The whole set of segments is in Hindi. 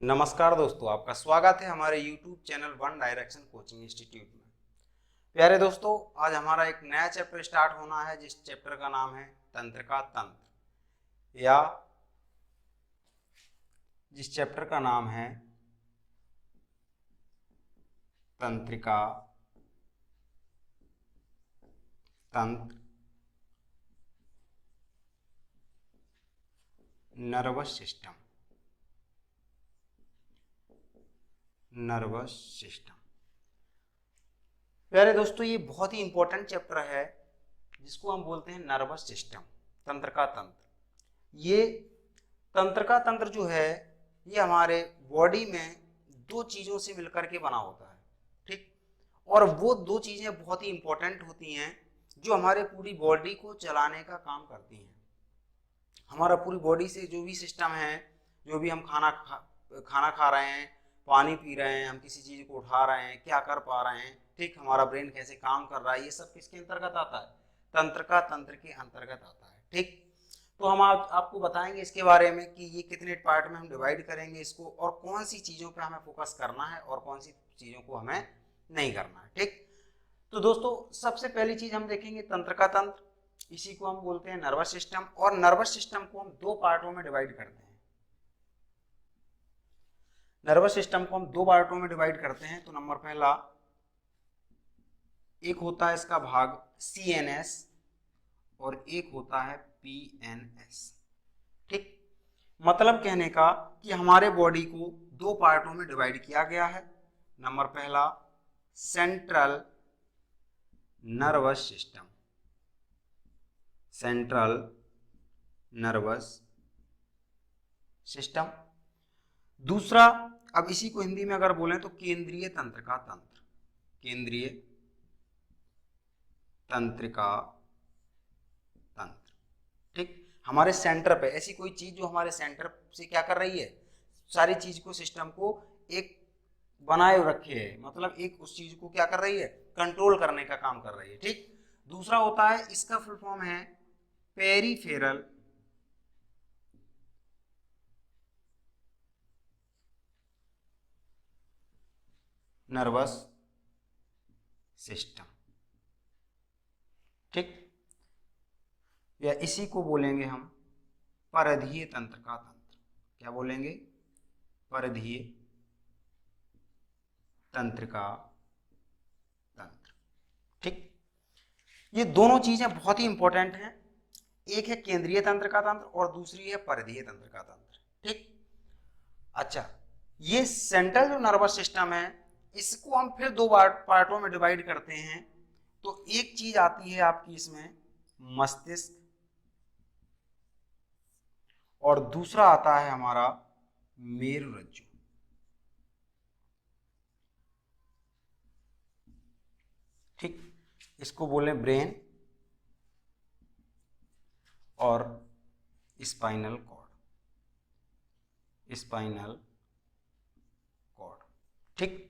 नमस्कार दोस्तों, आपका स्वागत है हमारे YouTube channel one direction coaching institute में। प्यारे दोस्तों, आज हमारा एक नया चैप्टर स्टार्ट होना है, जिस चैप्टर का नाम है तंत्रिका तंत्र, या जिस चैप्टर का नाम है तंत्रिका तंत्र, नर्वस सिस्टम। प्यारे दोस्तों, ये बहुत ही इंपॉर्टेंट चैप्टर है जिसको हम बोलते हैं नर्वस सिस्टम, तंत्र का तंत्र। ये तंत्र का तंत्र जो है ये हमारे बॉडी में दो चीज़ों से मिलकर के बना होता है, ठीक। और वो दो चीज़ें बहुत ही इंपॉर्टेंट होती हैं जो हमारे पूरी बॉडी को चलाने का काम करती हैं। हमारा पूरी बॉडी से जो भी सिस्टम है, जो भी हम खाना खा रहे हैं, पानी पी रहे हैं, हम किसी चीज़ को उठा रहे हैं, क्या कर पा रहे हैं, ठीक, हमारा ब्रेन कैसे काम कर रहा है, ये सब किसके अंतर्गत आता है? तंत्र का तंत्र के अंतर्गत आता है, ठीक। तो हम आपको बताएंगे इसके बारे में कि ये कितने पार्ट में हम डिवाइड करेंगे इसको, और कौन सी चीज़ों पे हमें फोकस करना है और कौन सी चीज़ों को हमें नहीं करना है, ठीक। तो दोस्तों, सबसे पहली चीज़ हम देखेंगे तंत्र का तंत्र। इसी को हम बोलते हैं नर्वस सिस्टम, और नर्वस सिस्टम को हम दो पार्टों में डिवाइड करते हैं। नर्वस सिस्टम को हम दो पार्टों में डिवाइड करते हैं। तो नंबर पहला, एक होता है इसका भाग CNS और एक होता है PNS, ठीक। मतलब कहने का कि हमारे बॉडी को दो पार्टों में डिवाइड किया गया है। नंबर पहला, central nervous system, central nervous system. दूसरा, अब इसी को हिंदी में अगर बोलें तो केंद्रीय तंत्र का तंत्र, केंद्रीय तंत्रिका तंत्र, ठीक। हमारे सेंटर पे ऐसी कोई चीज जो हमारे सेंटर से क्या कर रही है, सारी चीज को, सिस्टम को एक बनाए रखे है, मतलब एक उस चीज को क्या कर रही है, कंट्रोल करने का काम कर रही है, ठीक। दूसरा होता है, इसका फुल फॉर्म है पेरिफेरल नर्वस सिस्टम, ठीक। या इसी को बोलेंगे हम परिधीय तंत्र का तंत्र। क्या बोलेंगे? परिधीय तंत्र का तंत्र, ठीक। ये दोनों चीजें बहुत ही इंपॉर्टेंट हैं। एक है केंद्रीय तंत्र का तंत्र और दूसरी है परिधीय तंत्र का तंत्र, ठीक। अच्छा, ये सेंट्रल जो नर्वस सिस्टम है, इसको हम फिर दो पार्टों में डिवाइड करते हैं। तो एक चीज आती है आपकी इसमें मस्तिष्क, और दूसरा आता है हमारा मेरुरज्जु, ठीक। इसको बोले ब्रेन और स्पाइनल कॉर्ड, स्पाइनल कॉर्ड, ठीक।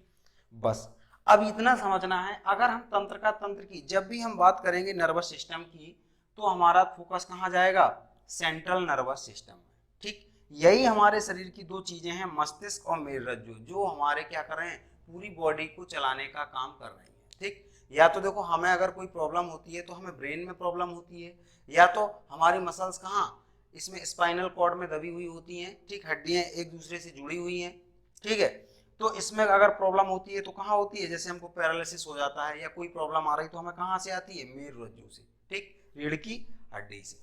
बस अब इतना समझना है। अगर हम तंत्र का तंत्र की जब भी हम बात करेंगे नर्वस सिस्टम की, तो हमारा फोकस कहाँ जाएगा? सेंट्रल नर्वस सिस्टम में, ठीक। यही हमारे शरीर की दो चीजें हैं, मस्तिष्क और मेरुरज्जु, जो हमारे क्या कर रहे हैं, पूरी बॉडी को चलाने का काम कर रही है, ठीक। या तो देखो, हमें अगर कोई प्रॉब्लम होती है तो हमें ब्रेन में प्रॉब्लम होती है, या तो हमारी मसल्स कहाँ, इसमें स्पाइनल कॉर्ड में दबी हुई होती हैं, ठीक। हड्डियां एक दूसरे से जुड़ी हुई हैं, ठीक है। तो इसमें अगर प्रॉब्लम होती है तो कहाँ होती है? जैसे हमको पैरालिसिस हो जाता है या कोई प्रॉब्लम आ रही तो हमें कहाँ से आती है? मेरुरज्जु से, ठीक, रीढ़ की हड्डी से।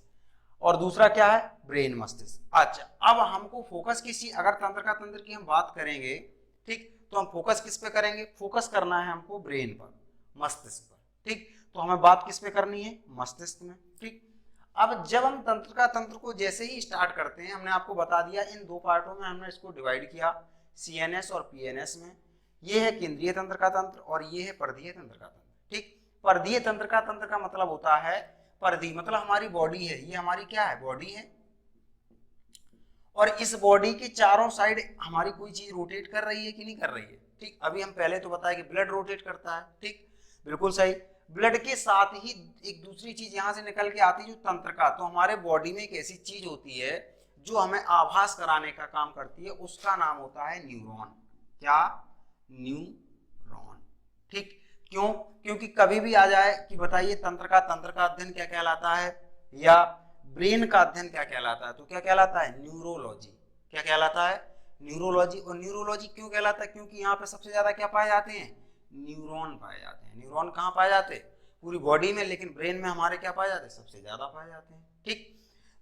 और दूसरा क्या है? ब्रेन, मस्तिष्क। अच्छा, अब हमको फोकस किसी, अगर तंत्र का तंत्र की हम बात करेंगे, ठीक, तो हम फोकस किस पे करेंगे? फोकस करना है हमको ब्रेन पर, मस्तिष्क पर, ठीक। तो हमें बात किस पे करनी है? मस्तिष्क में, ठीक। अब जब हम तंत्र का तंत्र को जैसे ही स्टार्ट करते हैं, हमने आपको बता दिया इन दो पार्टों में हमने इसको डिवाइड किया, CNS और PNS में। ये है केंद्रीय तंत्र का तंत्र और ये है परिधीय तंत्र का तंत्र, ठीक। परिधीय तंत्र का तंत्र का मतलब होता है, परिधि मतलब हमारी बॉडी है, ये हमारी क्या है? बॉडी है। और इस बॉडी के चारों साइड हमारी कोई चीज रोटेट कर रही है कि नहीं कर रही है, ठीक। अभी हम पहले तो बताया कि ब्लड रोटेट करता है, ठीक, बिल्कुल सही। ब्लड के साथ ही एक दूसरी चीज यहां से निकल के आती है, जो तंत्र का। तो हमारे बॉडी में एक ऐसी चीज होती है जो हमें आभास कराने का काम करती है उसका नाम होता है न्यूरॉन। क्या? न्यूरॉन। ठीक, क्यों? क्योंकि कभी भी आ जाए कि बताइए तंत्र का अध्ययन क्या कहलाता है, या ब्रेन का अध्ययन क्या कहलाता है, तो क्या कहलाता है? न्यूरोलॉजी। क्या कहलाता है? न्यूरोलॉजी। और न्यूरोलॉजी क्यों कहलाता है? क्योंकि यहाँ पे सबसे ज्यादा क्या पाए जाते हैं? न्यूरॉन पाए जाते हैं। न्यूरॉन कहाँ पाए जाते हैं? पूरी बॉडी में, लेकिन ब्रेन में हमारे क्या पाए जाते हैं? सबसे ज्यादा पाए जाते हैं। ठीक,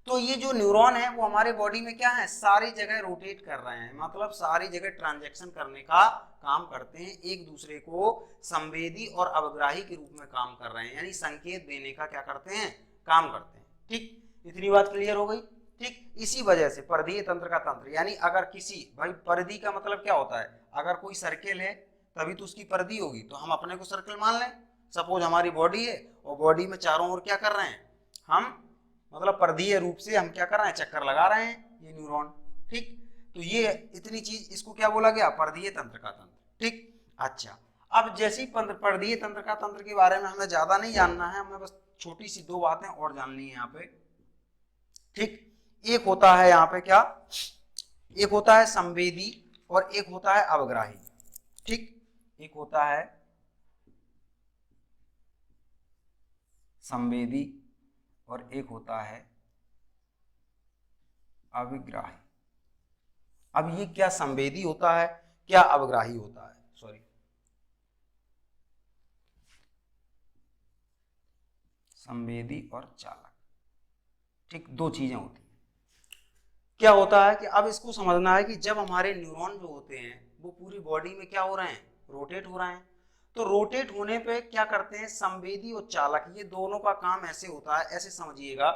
तो ये जो न्यूरॉन है वो हमारे बॉडी में क्या है? सारी जगह रोटेट कर रहे हैं, मतलब सारी जगह ट्रांजैक्शन करने का काम करते हैं, एक दूसरे को संवेदी और अवग्राही के रूप में काम कर रहे हैं, यानी संकेत देने का क्या करते हैं? काम करते हैं। ठीक, इतनी बात क्लियर हो गई। ठीक, इसी वजह से परिधीय तंत्र का तंत्र, यानी अगर किसी, भाई परिधि का मतलब क्या होता है? अगर कोई सर्किल है तभी तो उसकी परिधि होगी, तो हम अपने को सर्किल मान लें। सपोज हमारी बॉडी है और बॉडी में चारों ओर क्या कर रहे हैं हम, मतलब परिधीय रूप से हम क्या कर रहे हैं? चक्कर लगा रहे हैं ये न्यूरॉन। ठीक, तो ये इतनी चीज, इसको क्या बोला गया? परिधीय तंत्र का तंत्र। ठीक, अच्छा, अब जैसे ही परिधीय तंत्र का तंत्र के बारे में हमें ज्यादा नहीं जानना है, हमें बस छोटी सी दो बातें और जाननी है यहाँ पे। ठीक, एक होता है यहाँ पे क्या? एक होता है संवेदी और एक होता है अवग्राही। ठीक, एक होता है संवेदी और एक होता है अविग्राही। अब ये क्या संवेदी होता है, क्या अवग्राही होता है? सॉरी, संवेदी और चालक। ठीक, दो चीजें होती हैं। क्या होता है कि अब इसको समझना है कि जब हमारे न्यूरॉन जो होते हैं वो पूरी बॉडी में क्या हो रहे हैं? रोटेट हो रहे हैं। तो रोटेट होने पे क्या करते हैं? संवेदी और चालक, ये दोनों का काम ऐसे होता है, ऐसे समझिएगा।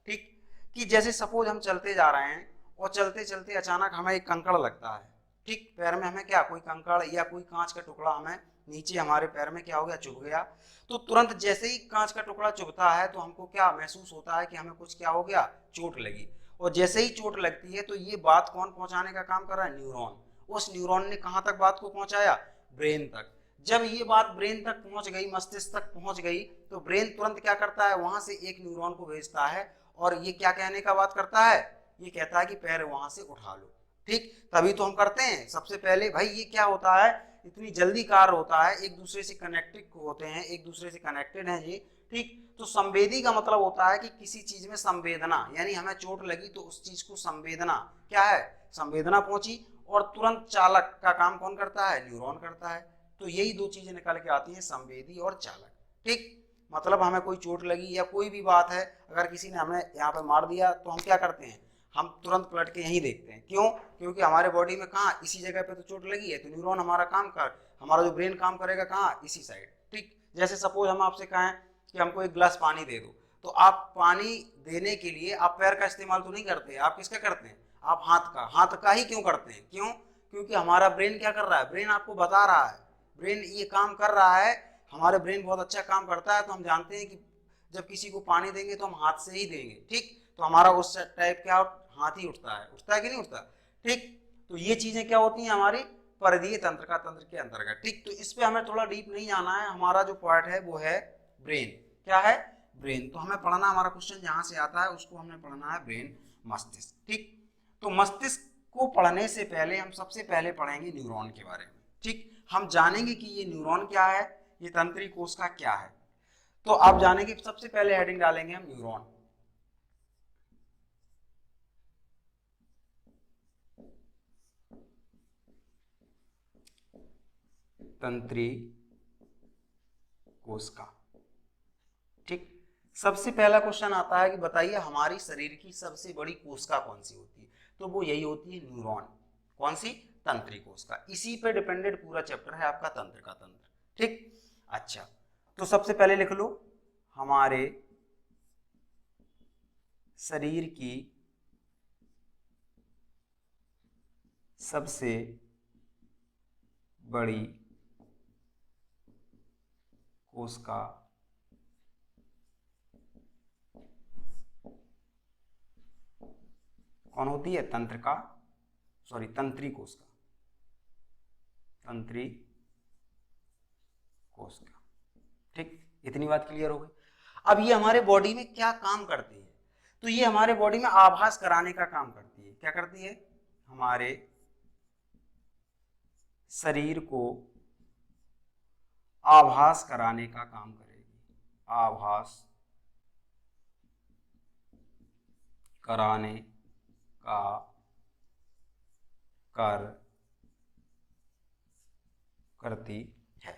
ठीक, कि जैसे सपोज हम चलते जा रहे हैं और चलते चलते अचानक हमें एक कंकड़ लगता है। ठीक, पैर में हमें क्या, कोई कंकड़ या कोई कांच का टुकड़ा हमें नीचे हमारे पैर में क्या हो गया? चुभ गया। तो तुरंत जैसे ही कांच का टुकड़ा चुभता है तो हमको क्या महसूस होता है? कि हमें कुछ क्या हो गया? चोट लगी। और जैसे ही चोट लगती है तो ये बात कौन पहुंचाने का काम कर रहा है? न्यूरॉन। उस न्यूरॉन ने कहां तक बात को पहुंचाया? ब्रेन तक। जब ये बात ब्रेन तक पहुंच गई, मस्तिष्क तक पहुंच गई, तो ब्रेन तुरंत क्या करता है? वहां से एक न्यूरॉन को भेजता है और ये क्या कहने का बात करता है? ये कहता है कि पैर वहां से उठा लो। ठीक, तभी तो हम करते हैं सबसे पहले। भाई ये क्या होता है? इतनी जल्दी कार्य होता है, एक दूसरे से कनेक्टेड होते हैं, एक दूसरे से कनेक्टेड हैं ये। ठीक, तो संवेदी का मतलब होता है कि किसी चीज में संवेदना, यानी हमें चोट लगी तो उस चीज को संवेदना, क्या है? संवेदना पहुंची। और तुरंत चालक का काम कौन करता है? न्यूरॉन करता है। तो यही दो चीजें निकल के आती हैं, संवेदी और चालक। ठीक, मतलब हमें कोई चोट लगी या कोई भी बात है, अगर किसी ने हमें यहाँ पे मार दिया तो हम क्या करते हैं? हम तुरंत पलट के यहीं देखते हैं। क्यों? क्योंकि हमारे बॉडी में कहाँ? इसी जगह पे तो चोट लगी है, तो न्यूरॉन हमारा काम कर, हमारा जो ब्रेन काम करेगा कहाँ? इसी साइड। ठीक, जैसे सपोज हम आपसे कहें कि हमको एक गिलास पानी दे दो, तो आप पानी देने के लिए आप पैर का इस्तेमाल तो नहीं करते, आप किसका करते हैं? आप हाथ का ही क्यों करते हैं? क्यों? क्योंकि हमारा ब्रेन क्या कर रहा है? ब्रेन आपको बता रहा है, ब्रेन ये काम कर रहा है। हमारे ब्रेन बहुत अच्छा काम करता है, तो हम जानते हैं कि जब किसी को पानी देंगे तो हम हाथ से ही देंगे। ठीक, तो हमारा उस टाइप क्या हाथ ही उठता है कि नहीं उठता? ठीक, तो ये चीजें क्या होती हैं? हमारी परिधीय तंत्र का तंत्र के अंतर्गत। ठीक, तो इस पे हमें थोड़ा डीप नहीं जाना है। हमारा जो पार्ट है वो है ब्रेन। क्या है? ब्रेन। तो हमें पढ़ना, हमारा क्वेश्चन जहां से आता है उसको हमने पढ़ना है ब्रेन, मस्तिष्क। ठीक, तो मस्तिष्क को पढ़ने से पहले हम सबसे पहले पढ़ेंगे न्यूरॉन के बारे में। ठीक, हम जानेंगे कि ये न्यूरॉन क्या है, ये तंत्रिका कोश का क्या है। तो आप जानेंगे, सबसे पहले हेडिंग डालेंगे हम न्यूरॉन। तंत्रिका कोशिका। ठीक, सबसे पहला क्वेश्चन आता है कि बताइए हमारी शरीर की सबसे बड़ी कोशिका कौन सी होती है? तो वो यही होती है न्यूरॉन। कौन सी? तंत्रिका कोशिका। इसी पे डिपेंडेड पूरा चैप्टर है आपका तंत्र का तंत्र। ठीक, अच्छा, तो सबसे पहले लिख लो हमारे शरीर की सबसे बड़ी कोशिका कौन होती है? तंत्रिका कोशिका। तंत्रिका कोशिका। ठीक, इतनी बात क्लियर हो गई। अब ये हमारे बॉडी में क्या काम करती है? तो ये हमारे बॉडी में आभास कराने का काम करती है। क्या करती है, हमारे शरीर को आभास कराने का काम करेगी, आभास कराने का कार्य करती है।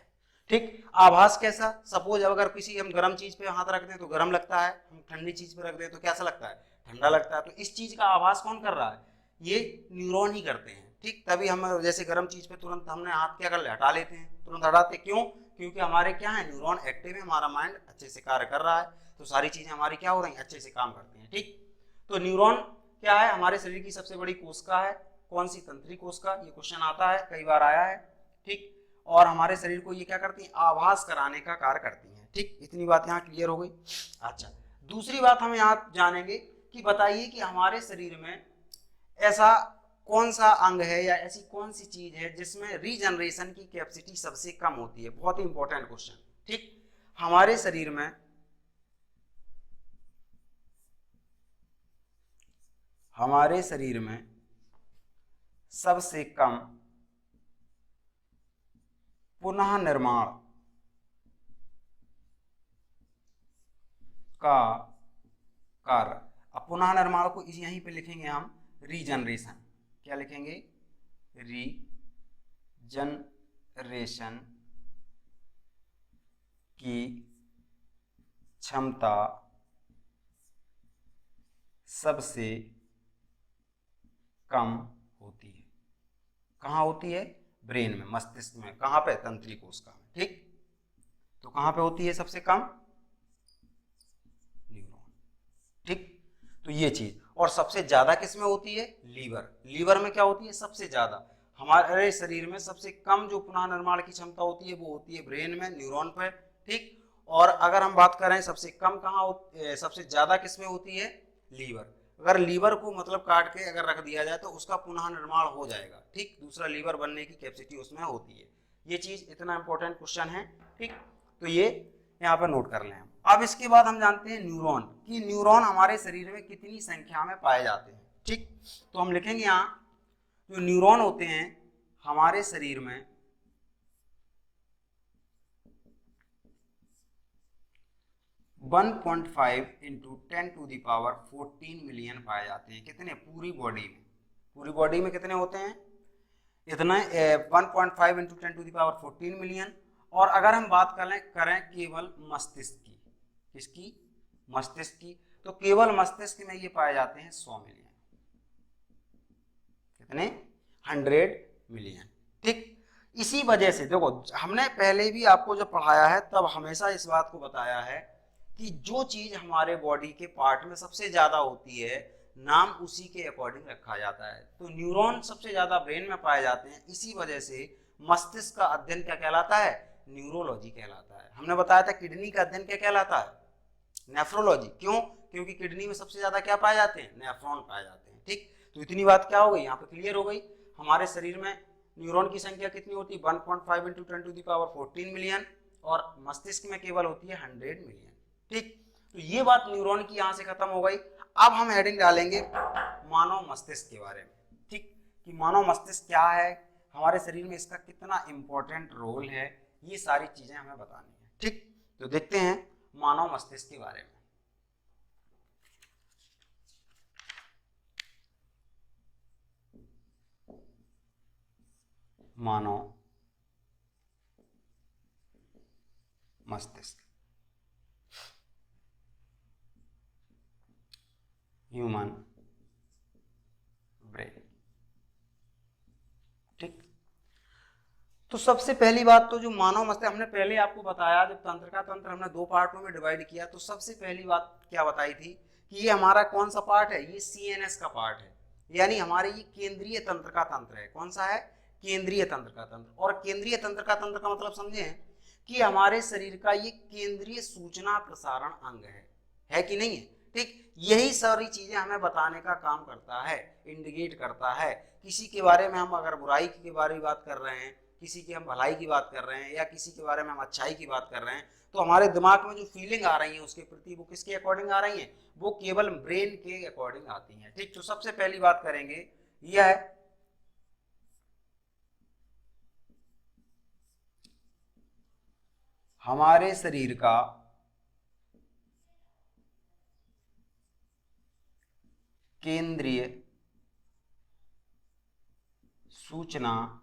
ठीक, आभास कैसा, सपोज अगर किसी हम गर्म चीज पे हाथ रखते हैं तो गर्म लगता है, हम ठंडी चीज पे रख दें तो कैसा लगता है, ठंडा लगता है। तो इस चीज का आभास कौन कर रहा है, ये न्यूरॉन ही करते हैं। ठीक, तभी हम जैसे गर्म चीज पे तुरंत हमने हाथ क्या कर ले, हटा लेते हैं, तुरंत हटाते, क्यों, क्योंकि हमारे क्या है, न्यूरॉन एक्टिव है, हमारा माइंड अच्छे से कार्य कर रहा है, तो सारी चीजें हमारी क्या हो रही हैं, अच्छे से काम करती हैं। ठीक, तो न्यूरॉन क्या है, हमारे शरीर की सबसे बड़ी कोशिका है, कौन सी, तंत्रिका कोशिका, ये क्वेश्चन आता है, कई बार आया है। ठीक, और हमारे शरीर को ये क्या करती हैं, आभास कराने का कार्य करती हैं। ठीक, इतनी बात यहाँ क्लियर हो गई। अच्छा, दूसरी बात हम यहाँ जानेंगे कि बताइए कि हमारे शरीर में ऐसा कौन सा अंग है या ऐसी कौन सी चीज है जिसमें रीजनरेशन की कैपेसिटी सबसे कम होती है। बहुत ही इंपॉर्टेंट क्वेश्चन। ठीक, हमारे शरीर में सबसे कम पुनः निर्माण का कार्य, अब पुनः निर्माण को यहीं पे लिखेंगे हम रीजनरेशन, क्या लिखेंगे, रीजनरेशन की क्षमता सबसे कम होती है। कहाँ होती है, ब्रेन में, मस्तिष्क में, कहाँ पे, तंत्रिका कोशिका में। ठीक, तो कहाँ पे होती है सबसे कम, न्यूरॉन। ठीक, तो ये चीज, और सबसे ज्यादा किस में होती है, लीवर, लीवर में क्या होती है सबसे ज्यादा, हमारे शरीर में सबसे कम जो पुनः निर्माण की क्षमता होती है वो होती है ब्रेन में, न्यूरॉन पर। ठीक, और अगर हम बात करें सबसे कम कहाँ, सबसे ज्यादा किस में होती है, लीवर। अगर लीवर को मतलब काट के अगर रख दिया जाए तो उसका पुनः निर्माण हो जाएगा। ठीक, दूसरा लीवर बनने की कैपेसिटी उसमें होती है। ये चीज इतना इंपॉर्टेंट क्वेश्चन है। ठीक, तो ये यहाँ पर नोट कर लें हम। अब इसके बाद हम जानते हैं न्यूरॉन, कि न्यूरॉन हमारे शरीर में कितनी संख्या में पाए जाते हैं। ठीक, तो हम लिखेंगे यहाँ जो न्यूरॉन होते हैं हमारे शरीर में 1.5 इंटू 10⁻14 मिलियन पाए जाते हैं। कितने, पूरी बॉडी में, पूरी बॉडी में कितने होते हैं, इतना 1.5 इंटू 10⁻14 मिलियन। और अगर हम बात करें केवल मस्तिष्क की, किसकी, मस्तिष्क की, तो केवल मस्तिष्क में ये पाए जाते हैं 100 मिलियन। कितने, 100 मिलियन। ठीक, इसी वजह से देखो हमने पहले भी आपको जब पढ़ाया है तब हमेशा इस बात को बताया है कि जो चीज हमारे बॉडी के पार्ट में सबसे ज्यादा होती है नाम उसी के अकॉर्डिंग रखा जाता है। तो न्यूरॉन सबसे ज्यादा ब्रेन में पाए जाते हैं, इसी वजह से मस्तिष्क का अध्ययन क्या कहलाता है, न्यूरोलॉजी कहलाता है। हमने बताया था किडनी का अध्ययन क्या कहलाता है, नेफ्रोलॉजी। क्यों, क्योंकि किडनी में सबसे ज्यादा क्या पाए जाते हैं, नेफ्रॉन पाए जाते हैं। ठीक, तो इतनी बात क्या हो गई यहाँ पे क्लियर हो गई। हमारे शरीर में न्यूरॉन की संख्या कितनी होती है, 1.5 इंटू 10⁻14 मिलियन, और मस्तिष्क में केवल होती है 100 मिलियन। ठीक, तो ये बात न्यूरॉन की यहां से खत्म हो गई। अब हम हेडिंग डालेंगे मानव मस्तिष्क के बारे में। ठीक, कि मानव मस्तिष्क क्या है, हमारे शरीर में इसका कितना इंपॉर्टेंट रोल है, ये सारी चीजें हमें बतानी है। ठीक, तो देखते हैं मानव मस्तिष्क के बारे में। मानव मस्तिष्क, ह्यूमन ब्रेन। ठीक, तो सबसे पहली बात तो जो मानव मस्तिष्क, हमने पहले आपको बताया जब तंत्र का तंत्र हमने 2 पार्टों में डिवाइड किया, तो सबसे पहली बात क्या बताई थी कि ये हमारा कौन सा पार्ट है, ये सीएनएस का पार्ट है, यानी हमारे ये केंद्रीय तंत्र का तंत्र है। कौन सा है, केंद्रीय तंत्र का तंत्र। और केंद्रीय तंत्र का तंत्र का मतलब समझे कि हमारे शरीर का ये केंद्रीय सूचना प्रसारण अंग है कि नहीं है। ठीक, यही सारी चीजें हमें बताने का काम करता है, इंडिकेट करता है। किसी के बारे में हम अगर बुराई के बारे में बात कर रहे हैं किसी की हम भलाई की बात कर रहे हैं या किसी के बारे में हम अच्छाई की बात कर रहे हैं, तो हमारे दिमाग में जो फीलिंग आ रही है उसके प्रति वो किसके अकॉर्डिंग आ रही है, वो केवल ब्रेन के अकॉर्डिंग आती हैं। ठीक, तो सबसे पहली बात करेंगे यह है हमारे शरीर का केंद्रीय सूचना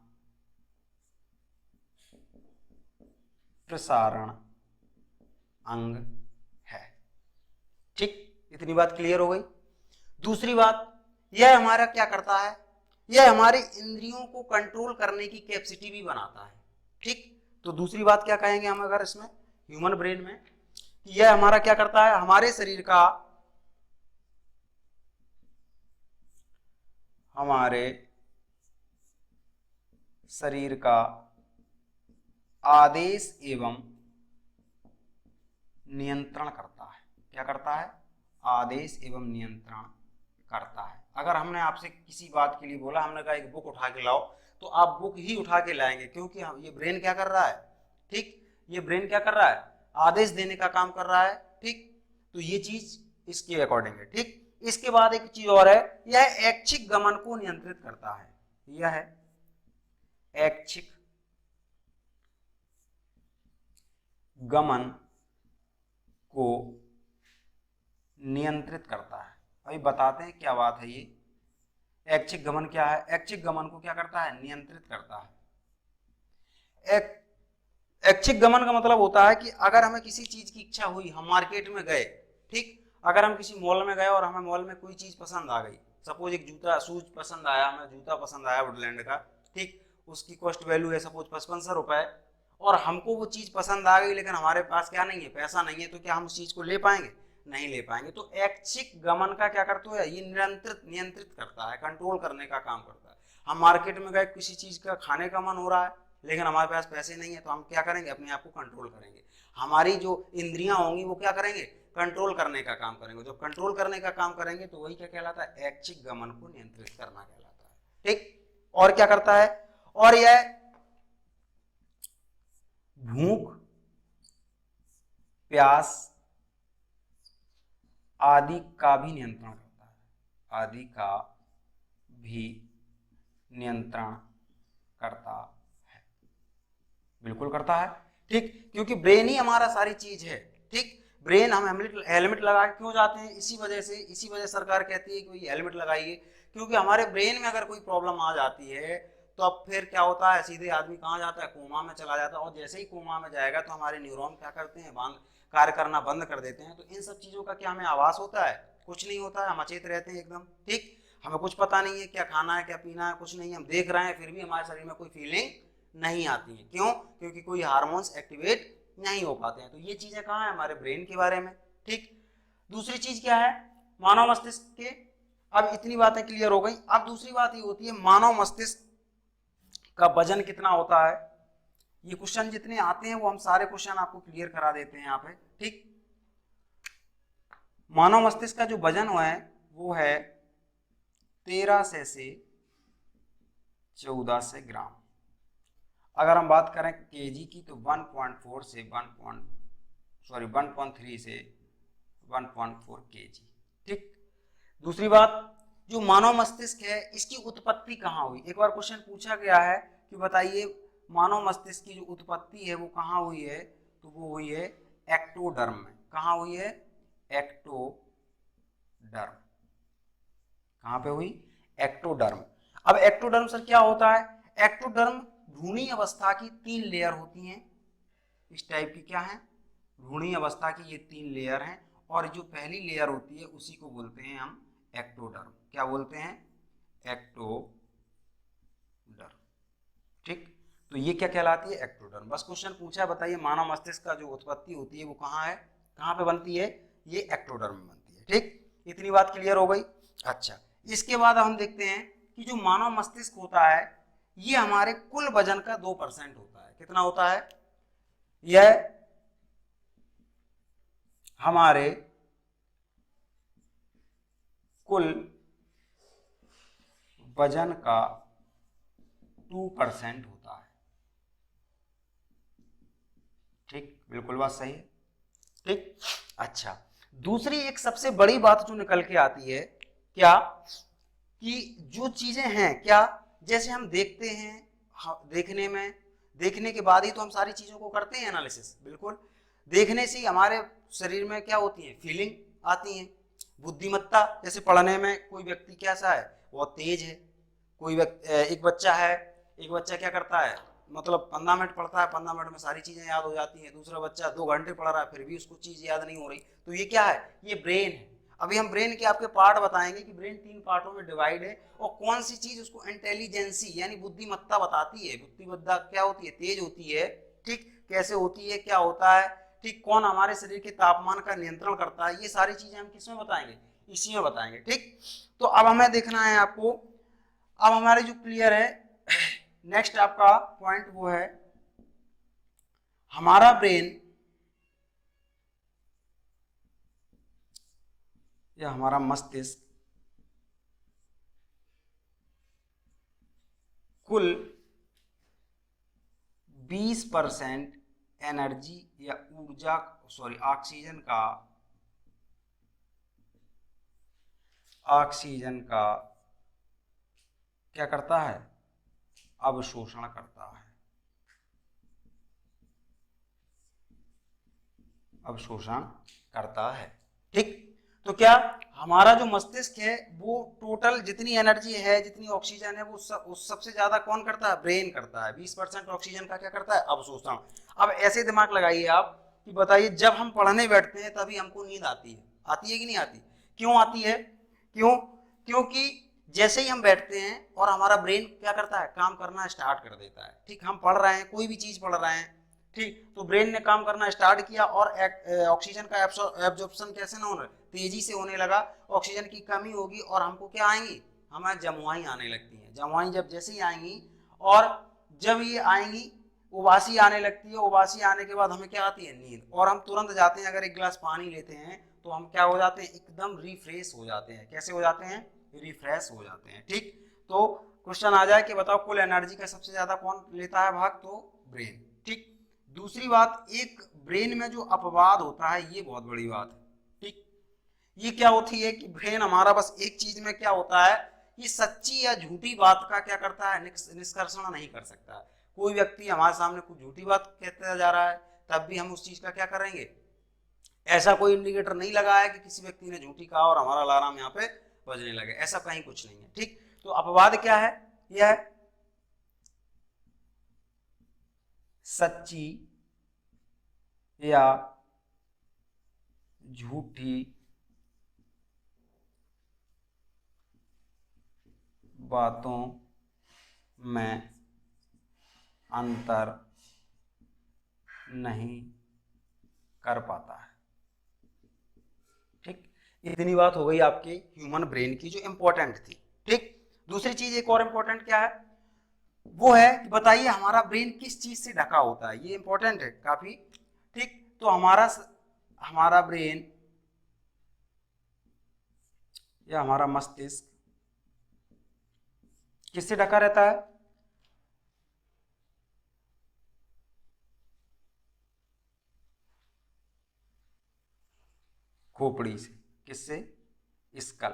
प्रसारण अंग है। ठीक, इतनी बात क्लियर हो गई। दूसरी बात, यह हमारा क्या करता है, यह हमारे इंद्रियों को कंट्रोल करने की कैपेसिटी भी बनाता है। ठीक, तो दूसरी बात क्या कहेंगे हम अगर इसमें ह्यूमन ब्रेन में, कि यह हमारा क्या करता है, हमारे शरीर का आदेश एवं नियंत्रण करता है। क्या करता है, आदेश एवं नियंत्रण करता है। अगर हमने आपसे किसी बात के लिए बोला, हमने कहा एक बुक उठा के लाओ, तो आप बुक ही उठा के लाएंगे, क्योंकि ये ब्रेन क्या कर रहा है, ठीक, ये ब्रेन क्या कर रहा है, आदेश देने का काम कर रहा है। ठीक, तो ये चीज इसके अकॉर्डिंग है। ठीक, इसके बाद एक चीज और है, यह ऐच्छिक गमन को नियंत्रित करता है। यह है ऐच्छिक गमन को नियंत्रित करता है। अभी बताते हैं क्या बात है ये ऐच्छिक गमन क्या है। ऐच्छिक गमन को क्या करता है, नियंत्रित करता है। ऐच्छिक गमन का मतलब होता है कि अगर हमें किसी चीज की इच्छा हुई, हम मार्केट में गए, ठीक, अगर हम किसी मॉल में गए और हमें मॉल में कोई चीज पसंद आ गई, सपोज एक जूता शूज पसंद आया, हमें जूता पसंद आया वुडलैंड का, ठीक, उसकी कॉस्ट वैल्यू है सपोज 5500 रुपए, और हमको वो चीज पसंद आ गई लेकिन हमारे पास क्या नहीं है, पैसा नहीं है, तो क्या हम उस चीज को ले पाएंगे, नहीं ले पाएंगे। तो ऐच्छिक गमन का क्या करता है, ये नियंत्रित करता है, कंट्रोल करने का काम करता है। हम मार्केट में गए, किसी चीज का खाने का मन हो रहा है लेकिन हमारे पास पैसे नहीं है, तो हम क्या करेंगे, अपने आप को कंट्रोल करेंगे। हमारी जो इंद्रियां होंगी वो क्या करेंगे, कंट्रोल करने का काम करेंगे। जब कंट्रोल करने का काम करेंगे तो वही क्या कहलाता है, ऐच्छिक गमन को नियंत्रित करना कहलाता है। ठीक, और क्या करता है, और यह भूख, प्यास आदि का भी नियंत्रण करता है, आदि का भी नियंत्रण करता है, बिल्कुल करता है। ठीक, क्योंकि ब्रेन ही हमारा सारी चीज है। ठीक, ब्रेन, हम हेलमेट लगा के क्यों जाते हैं, इसी वजह सरकार कहती है कि हेलमेट लगाइए, क्योंकि हमारे ब्रेन में अगर कोई प्रॉब्लम आ जाती है तो अब फिर क्या होता है, सीधे आदमी कहाँ जाता है, कोमा में चला जाता है, और जैसे ही कोमा में जाएगा तो हमारे न्यूरॉन क्या करते हैं, कार्य करना बंद कर देते हैं। तो इन सब चीजों का क्या हमें आभास होता है, कुछ नहीं होता है, हम अचेत रहते हैं एकदम। ठीक, हमें कुछ पता नहीं है क्या खाना है क्या पीना है, कुछ नहीं, हम देख रहे हैं फिर भी हमारे शरीर में कोई फीलिंग नहीं आती है। क्यों, क्योंकि कोई हार्मोन्स एक्टिवेट नहीं हो पाते हैं। तो ये चीजें कहाँ है, हमारे ब्रेन के बारे में। ठीक, दूसरी चीज क्या है, मानव मस्तिष्क के, अब इतनी बातें क्लियर हो गई। अब दूसरी बात ये होती है, मानव मस्तिष्क का वजन कितना होता है। ये क्वेश्चन जितने आते हैं वो हम सारे क्वेश्चन आपको क्लियर करा देते हैं यहाँ पे। ठीक, मानव मस्तिष्क का जो वजन है वो है 1300 से 1400 ग्राम। अगर हम बात करें केजी की तो 1.4 से 1.3 से 1.4 केजी। ठीक, दूसरी बात, जो मानव मस्तिष्क है इसकी उत्पत्ति कहाँ हुई। एक बार क्वेश्चन पूछा गया है कि बताइए मानव मस्तिष्क की जो उत्पत्ति है वो कहाँ हुई है, तो वो हुई है एक्टोडर्म में। कहाँ हुई है, एक्टोडर्म। कहाँ पे हुई, एक्टोडर्म। अब एक्टोडर्म सर क्या होता है, एक्टोडर्म भ्रूणी अवस्था की 3 लेयर होती हैं, इस टाइप की क्या है, भ्रूणी अवस्था की ये 3 लेयर हैं, और जो पहली लेयर होती है उसी को बोलते हैं हम एक्टोडर्म। क्या बोलते हैं, एक्टोडर्म। ठीक, तो ये क्या कहलाती है, एक्टोडर्म। बस क्वेश्चन पूछा है, बताइए मानव मस्तिष्क का जो उत्पत्ति होती है वो कहाँ है, कहाँ पे बनती है, ये एक्टोडर्म में बनती है। ठीक, इतनी बात क्लियर हो गई। अच्छा, इसके बाद हम देखते हैं कि जो मानव मस्तिष्क होता है ये हमारे कुल वजन का 2% होता है। कितना होता है, यह हमारे कुल वजन का 2% होता है। ठीक, बिल्कुल बात सही है। ठीक, अच्छा, दूसरी एक सबसे बड़ी बात जो निकल के आती है क्या, कि जो चीजें हैं क्या, जैसे हम देखते हैं, देखने के बाद ही तो हम सारी चीजों को करते हैं एनालिसिस, बिल्कुल। देखने से ही हमारे शरीर में क्या होती है, फीलिंग आती है। बुद्धिमत्ता, जैसे पढ़ने में कोई व्यक्ति कैसा है, बहुत तेज है। एक बच्चा क्या करता है, मतलब 15 मिनट पढ़ता है, 15 मिनट में सारी चीजें याद हो जाती हैं। दूसरा बच्चा 2 घंटे पढ़ रहा है, फिर भी उसको चीज याद नहीं हो रही। तो ये क्या है, ये ब्रेन है। अभी हम ब्रेन के आपके पार्ट बताएंगे कि ब्रेन 3 पार्टों में डिवाइड है, और कौन सी चीज उसको इंटेलिजेंसी यानी बुद्धिमत्ता बताती है। बुद्धिमत्ता क्या होती है, तेज होती है। ठीक, कैसे होती है, क्या होता है, ठीक, कौन हमारे शरीर के तापमान का नियंत्रण करता है, ये सारी चीजें हम किसमें बताएंगे, इसी में बताएंगे। ठीक, तो अब हमें देखना है आपको, अब हमारे जो क्लियर है, नेक्स्ट आपका पॉइंट वो है, हमारा ब्रेन या हमारा मस्तिष्क कुल 20% एनर्जी या ऊर्जा, ऑक्सीजन का क्या करता है, अवशोषण करता है, अवशोषण करता है। ठीक, तो क्या हमारा जो मस्तिष्क है वो टोटल जितनी एनर्जी है, जितनी ऑक्सीजन है, वो उस सबसे ज्यादा कौन करता है, ब्रेन करता है। 20% ऑक्सीजन का क्या करता है, अवशोषण। अब ऐसे दिमाग लगाइए आप कि बताइए, जब हम पढ़ने बैठते हैं तभी हमको नींद आती है कि नहीं आती, क्यों आती है, क्यों, क्योंकि जैसे ही हम बैठते हैं और हमारा ब्रेन क्या करता है, काम करना स्टार्ट कर देता है। ठीक, हम पढ़ रहे हैं, कोई भी चीज पढ़ रहे हैं, ठीक, तो ब्रेन ने काम करना स्टार्ट किया और ऑक्सीजन का एब्जॉर्प्शन कैसे ना होने, तेजी से होने लगा। ऑक्सीजन की कमी होगी और हमको क्या आएंगी, हमें जमुआई आने लगती हैं। जमुआई जब जैसे ही आएंगी, और जब ये आएंगी, उबासी आने लगती है। उबासी आने के बाद हमें क्या आती है, नींद, और हम तुरंत जाते हैं, अगर एक गिलास पानी लेते हैं तो हम क्या हो जाते हैं, एकदम रिफ्रेश हो जाते हैं। कैसे हो जाते हैं, रिफ्रेश हो जाते हैं। ठीक, तो क्वेश्चन आ जाए कि बताओ कुल एनर्जी का सबसे ज्यादा कौन लेता है भाग, तो ब्रेन। ठीक, दूसरी बात, एक ब्रेन में जो अपवाद होता है, ये बहुत बड़ी बात है। ठीक, ये क्या होती है कि ब्रेन हमारा बस एक चीज में क्या होता है, ये सच्ची या झूठी बात का क्या करता है, निष्कर्षण नहीं कर सकता है। कोई व्यक्ति हमारे सामने कुछ झूठी बात कहता जा रहा है, तब भी हम उस चीज का क्या करेंगे, ऐसा कोई इंडिकेटर नहीं लगा है कि किसी व्यक्ति ने झूठी कहा और हमारा अलार्म यहाँ पे बजने लगे, ऐसा कहीं कुछ नहीं है। ठीक, तो अपवाद क्या है, यह है सच्ची या झूठी बातों में अंतर नहीं कर पाता है। ठीक, इतनी बात हो गई आपके ह्यूमन ब्रेन की जो इंपॉर्टेंट थी। ठीक, दूसरी चीज एक और इंपॉर्टेंट क्या है, वो है कि बताइए हमारा ब्रेन किस चीज से ढका होता है, ये इंपॉर्टेंट है काफी। ठीक, तो हमारा ब्रेन या हमारा मस्तिष्क किससे ढका रहता है, खोपड़ी से। किससे, स्कल,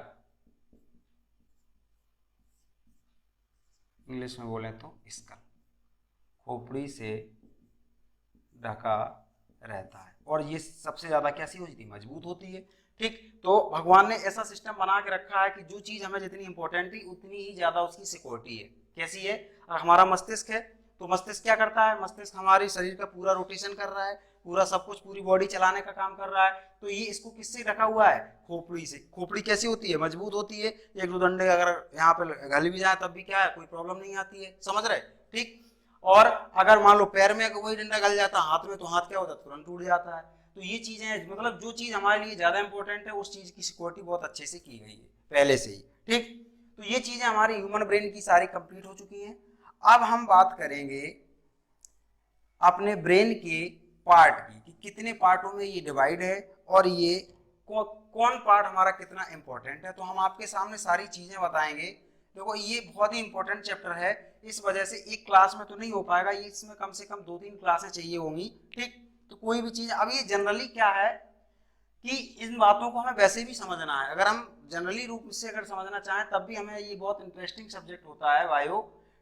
इंग्लिश में बोले तो स्कल, खोपड़ी से ढका रहता है। और ये सबसे ज्यादा कैसी होती है, मजबूत होती है। ठीक, तो भगवान ने ऐसा सिस्टम बना के रखा है कि जो चीज हमें जितनी इंपॉर्टेंट थी उतनी ही ज्यादा उसकी सिक्योरिटी है। कैसी है, हमारा मस्तिष्क है, तो मस्तिष्क क्या करता है, मस्तिष्क हमारे शरीर का पूरा रोटेशन कर रहा है, पूरा सब कुछ, पूरी बॉडी चलाने का काम कर रहा है। तो ये इसको किससे रखा हुआ है, खोपड़ी से। खोपड़ी कैसी होती है, मजबूत होती है। एक दो डंडे अगर यहाँ पे गल भी जाए तब भी क्या है, कोई प्रॉब्लम नहीं आती है, समझ रहे। ठीक, और अगर मान लो पैर में कोई डंडा गल जाता हाथ में, तो हाथ क्या होता है, तुरंत टूट जाता है। तो ये चीजें, मतलब जो चीज हमारे लिए ज्यादा इंपॉर्टेंट है उस चीज की सिक्योरिटी बहुत अच्छे से की गई है पहले से ही। ठीक, तो ये चीजें हमारी ह्यूमन ब्रेन की सारी कंप्लीट हो चुकी हैं। अब हम बात करेंगे अपने ब्रेन के पार्ट की, कि कितने पार्टों में ये डिवाइड है और ये कौन पार्ट हमारा कितना इंपॉर्टेंट है। तो हम आपके सामने सारी चीजें बताएंगे। देखो ये बहुत ही इंपॉर्टेंट चैप्टर है, इस वजह से एक क्लास में तो नहीं हो पाएगा, ये इसमें कम से कम 2-3 क्लासें चाहिए होंगी। ठीक, तो कोई भी चीज, अब ये जनरली क्या है कि इन बातों को हमें वैसे भी समझना है, अगर हम जनरली रूप से अगर समझना चाहें तब भी हमें ये बहुत इंटरेस्टिंग सब्जेक्ट होता है बायो,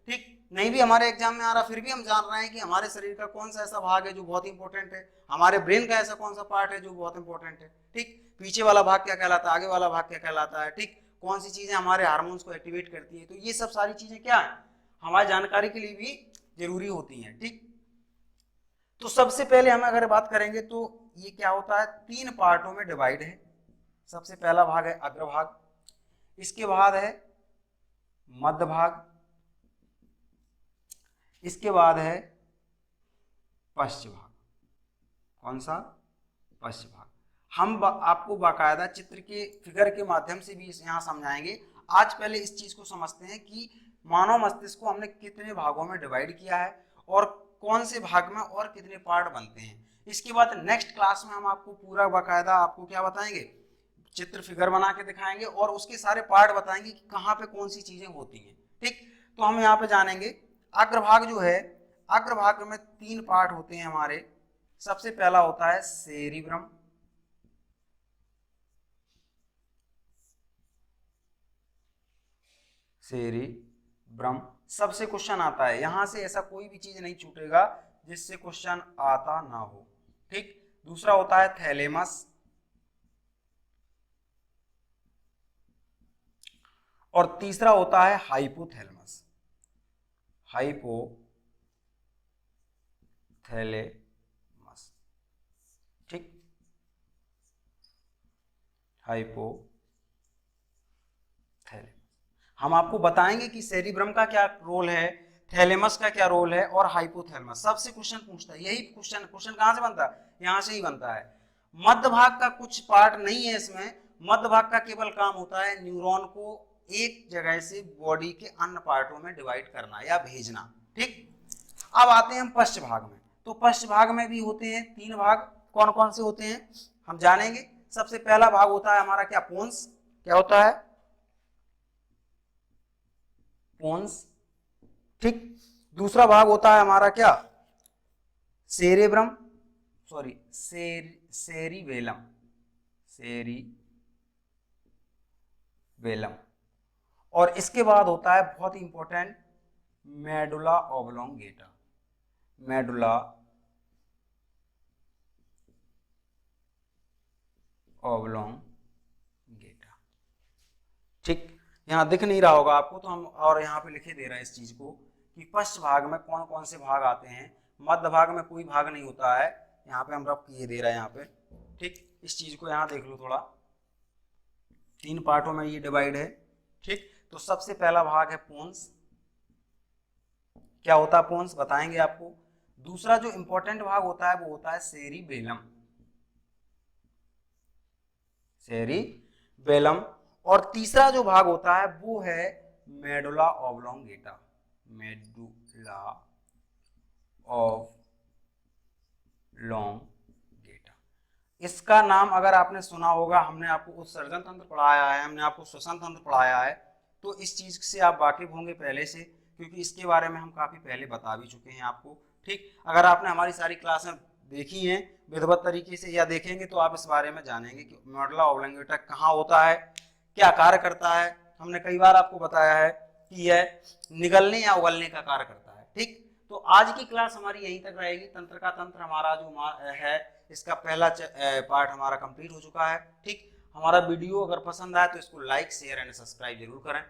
ठीक। नहीं भी हमारे एग्जाम में आ रहा फिर भी हम जान रहे हैं कि हमारे शरीर का कौन सा ऐसा भाग है जो बहुत इंपॉर्टेंट है, हमारे ब्रेन का ऐसा कौन सा पार्ट है जो बहुत इंपॉर्टेंट है, ठीक। पीछे वाला भाग क्या कहलाता है, आगे वाला भाग क्या कहलाता है, ठीक। कौन सी चीजें हमारे हार्मोन्स को एक्टिवेट करती है, तो ये सब सारी चीजें क्या है हमारी जानकारी के लिए भी जरूरी होती हैं, ठीक। तो सबसे पहले हम अगर बात करेंगे तो ये क्या होता है, 3 पार्टों में डिवाइड है। सबसे पहला भाग है अग्रभाग, इसके बाद है मध्य भाग, इसके बाद है पश्च भाग। कौन सा, पश्च भाग। हम आपको बाकायदा चित्र के फिगर के माध्यम से भी यहाँ समझाएंगे। आज पहले इस चीज को समझते हैं कि मानव मस्तिष्क को हमने कितने भागों में डिवाइड किया है और कौन से भाग में और कितने पार्ट बनते हैं। इसके बाद नेक्स्ट क्लास में हम आपको पूरा बाकायदा आपको क्या बताएंगे, चित्र फिगर बना के दिखाएंगे और उसके सारे पार्ट बताएंगे कि कहाँ पे कौन सी चीजें होती हैं, ठीक। तो हम यहाँ पे जानेंगे अग्रभाग जो है, अग्रभाग में 3 पार्ट होते हैं हमारे। सबसे पहला होता है सेरिब्रम, सेरिब्रम। सबसे क्वेश्चन आता है यहां से, ऐसा कोई भी चीज नहीं छूटेगा जिससे क्वेश्चन आता ना हो, ठीक। दूसरा होता है थैलेमस और तीसरा होता है हाइपोथैलेमस, हाइपोथैलेमस, ठीक। हाइपोथैलेमस हम आपको बताएंगे कि सेरिब्रम का क्या रोल है, थैलेमस का क्या रोल है और हाइपोथैलेमस। सबसे क्वेश्चन पूछता है, यही क्वेश्चन कहां से बनता है, यहां से ही बनता है। मध्य भाग का कुछ पार्ट नहीं है इसमें, मध्य भाग का केवल काम होता है न्यूरॉन को एक जगह से बॉडी के अन्य पार्टों में डिवाइड करना या भेजना, ठीक। अब आते हैं हम पश्च भाग में। तो पश्च भाग में भी होते हैं 3 भाग। कौन कौन से होते हैं हम जानेंगे। सबसे पहला भाग होता है हमारा क्या, पोन्स। क्या होता है, पोन्स, ठीक। दूसरा भाग होता है हमारा क्या, सेरेब्रम, सॉरी सेरिबेलम, सेरिबेलम। और इसके बाद होता है बहुत ही important medulla oblongata, medulla oblongata, ठीक। यहाँ दिख नहीं रहा होगा आपको तो हम और यहाँ पे लिखे दे रहे हैं इस चीज को कि पश्च भाग में कौन कौन से भाग आते हैं, मध्य भाग में कोई भाग नहीं होता है। यहाँ पे हम रब किए दे रहे हैं यहाँ पे, ठीक। इस चीज को यहाँ देख लो थोड़ा, 3 पार्टों में ये डिवाइड है, ठीक। तो सबसे पहला भाग है पोन्स। क्या होता है पोन्स बताएंगे आपको। दूसरा जो इंपॉर्टेंट भाग होता है वो होता है सेरिबेलम, सेरिबेलम। और तीसरा जो भाग होता है वो है मेडुला ऑब्लोंगेटा, मेडुला ऑब्लोंगेटा। इसका नाम अगर आपने सुना होगा, हमने आपको उत्सर्जन तंत्र पढ़ाया है, हमने आपको श्वसन तंत्र पढ़ाया है, तो इस चीज से आप वाकिफ होंगे पहले से, क्योंकि इसके बारे में हम काफी पहले बता भी चुके हैं आपको, ठीक। अगर आपने हमारी सारी क्लासें देखी हैं विधिवत तरीके से या देखेंगे तो आप इस बारे में जानेंगे कि मेडुला ऑब्लोंगेटा कहाँ होता है, क्या कार्य करता है। हमने कई बार आपको बताया है कि यह निगलने या उगलने का कार्य करता है, ठीक। तो आज की क्लास हमारी यहीं तक रहेगी। तंत्र का तंत्र हमारा जो है इसका पहला पार्ट हमारा कंप्लीट हो चुका है, ठीक। हमारा वीडियो अगर पसंद आए तो इसको लाइक शेयर एंड सब्सक्राइब जरूर करें।